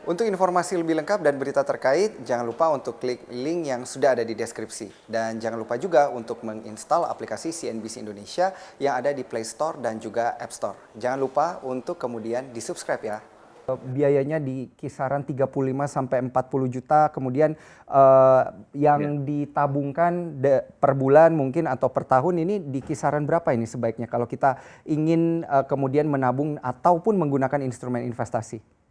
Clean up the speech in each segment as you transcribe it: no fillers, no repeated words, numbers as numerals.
Untuk informasi lebih lengkap dan berita terkait, jangan lupa untuk klik link yang sudah ada di deskripsi. Dan jangan lupa juga untuk menginstal aplikasi CNBC Indonesia yang ada di Play Store dan juga App Store. Jangan lupa untuk kemudian di-subscribe ya. Biayanya di kisaran 35 sampai 40 juta, kemudian yang ditabungkan per bulan mungkin atau per tahun ini di kisaran berapa ini sebaiknya kalau kita ingin kemudian menabung ataupun menggunakan instrumen investasi?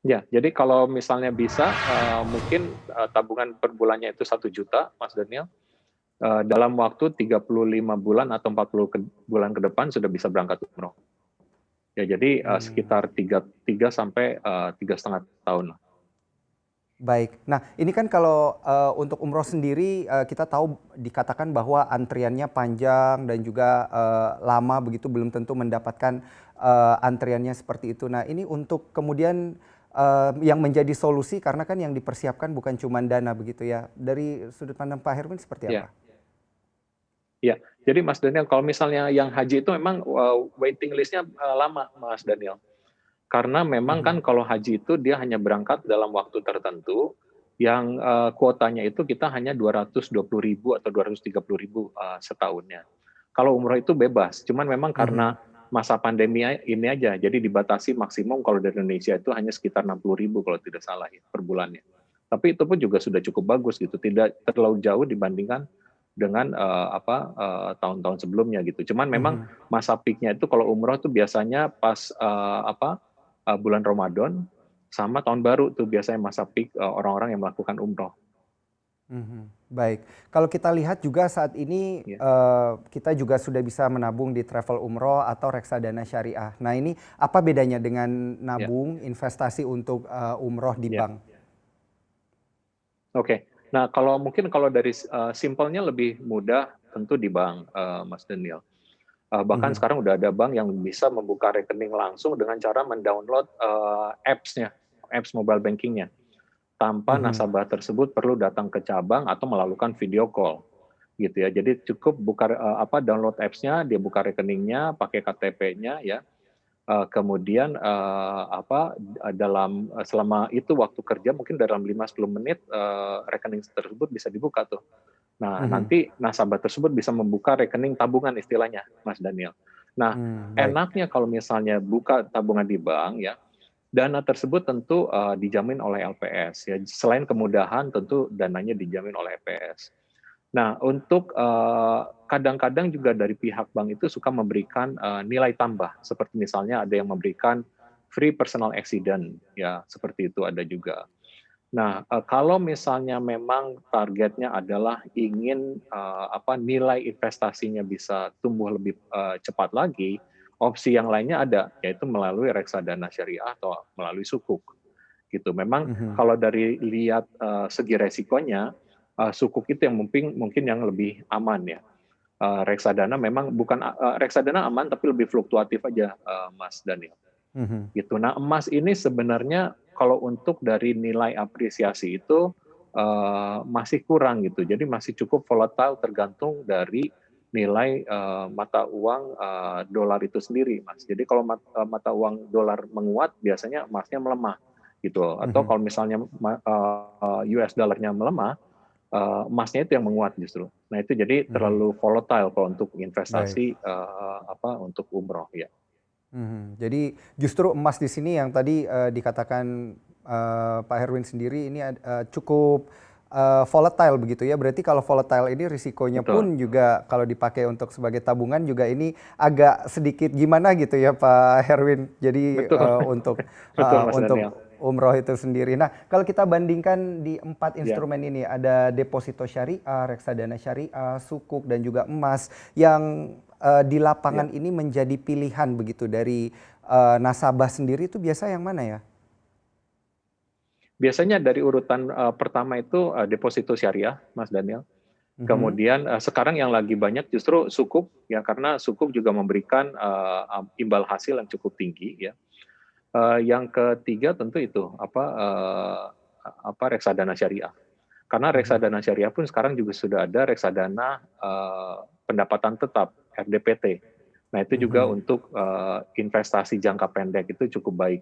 Ya, jadi kalau misalnya bisa, mungkin tabungan per bulannya itu 1 juta, Mas Daniel. Dalam waktu 35 bulan atau 40 bulan ke depan sudah bisa berangkat umroh. Ya, jadi sekitar 3 sampai 3,5 tahun. Baik. Nah, ini kan kalau untuk umroh sendiri kita tahu dikatakan bahwa antriannya panjang dan juga lama begitu, belum tentu mendapatkan antriannya seperti itu. Nah, ini untuk kemudian yang menjadi solusi karena kan yang dipersiapkan bukan cuma dana begitu ya. Dari sudut pandang Pak Herwin seperti Ya, apa? ya. Jadi Mas Daniel, kalau misalnya yang haji itu memang waiting list-nya lama, Mas Daniel. Karena memang kan kalau haji itu dia hanya berangkat dalam waktu tertentu, yang kuotanya itu kita hanya 220.000 atau 230.000 setahunnya. Kalau umroh itu bebas, cuman memang karena masa pandemi ini aja, jadi dibatasi maksimum kalau dari Indonesia itu hanya sekitar 60.000 kalau tidak salah ya, per bulannya. Tapi itu pun juga sudah cukup bagus gitu, tidak terlalu jauh dibandingkan dengan tahun-tahun sebelumnya gitu. Cuman memang masa peaknya itu kalau umroh itu biasanya pas bulan Ramadan sama tahun baru tuh biasanya masa peak orang-orang yang melakukan umroh. Baik, kalau kita lihat juga saat ini Ya, kita juga sudah bisa menabung di travel umroh atau reksadana syariah. Nah, ini apa bedanya dengan ya, nabung investasi untuk umroh di ya. bank? Oke. Nah, kalau dari simpelnya lebih mudah tentu di bank, Mas Daniel. Bahkan Mhm, sekarang udah ada bank yang bisa membuka rekening langsung dengan cara mendownload apps-nya, apps mobile banking-nya, tanpa mhm, nasabah tersebut perlu datang ke cabang atau melakukan video call, gitu ya. Jadi cukup buka download apps-nya, dia buka rekeningnya, pakai KTP-nya ya. Kemudian selama itu waktu kerja mungkin dalam 5-10 menit rekening tersebut bisa dibuka tuh. Nah, mhm. nanti nasabah tersebut bisa membuka rekening tabungan istilahnya, Mas Daniel. Nah, Baik. enaknya kalau misalnya buka tabungan di bank ya, dana tersebut tentu dijamin oleh LPS ya. Selain kemudahan tentu dananya dijamin oleh LPS. Nah, untuk kadang-kadang juga dari pihak bank itu suka memberikan nilai tambah, seperti misalnya ada yang memberikan free personal accident, ya seperti itu ada juga. Nah, kalau misalnya memang targetnya adalah ingin nilai investasinya bisa tumbuh lebih cepat lagi, opsi yang lainnya ada, yaitu melalui reksadana syariah atau melalui sukuk gitu. Memang Mhm. kalau dari lihat segi resikonya, sukuk itu yang mungkin yang lebih aman ya. Reksadana memang bukan reksadana aman tapi lebih fluktuatif aja, Mas Daniel. Mhm. Gitu. Nah, emas ini sebenarnya kalau untuk dari nilai apresiasi itu masih kurang gitu. Jadi masih cukup volatile tergantung dari nilai mata uang dolar itu sendiri, Mas. Jadi kalau mata uang dolar menguat, biasanya emasnya melemah gitu. Atau Mhm. kalau misalnya US dollarnya melemah, emasnya itu yang menguat justru. Nah itu jadi Mhm. terlalu volatile kalau untuk Baik. investasi untuk umroh ya. Jadi justru emas di sini yang tadi dikatakan Pak Herwin sendiri ini cukup volatile begitu ya. Berarti kalau volatile ini risikonya Betul, pun juga kalau dipakai untuk sebagai tabungan juga ini agak sedikit gimana gitu ya Pak Herwin. Jadi betul, betul Mas untuk Daniel. umroh itu sendiri. Nah, kalau kita bandingkan di 4 Ya, instrumen ini ada deposito syariah, reksadana syariah, sukuk dan juga emas yang di ya. lapangan ini menjadi pilihan begitu dari nasabah sendiri itu biasa yang mana ya? Biasanya dari urutan pertama itu deposito syariah, Mas Daniel. Mhm, Kemudian sekarang yang lagi banyak justru sukuk ya karena sukuk juga memberikan imbal hasil yang cukup tinggi ya. Yang ketiga tentu itu reksadana syariah. Karena mhm, reksadana syariah pun sekarang juga sudah ada reksadana pendapatan tetap RDPT. Nah itu juga mhm, untuk investasi jangka pendek itu cukup baik.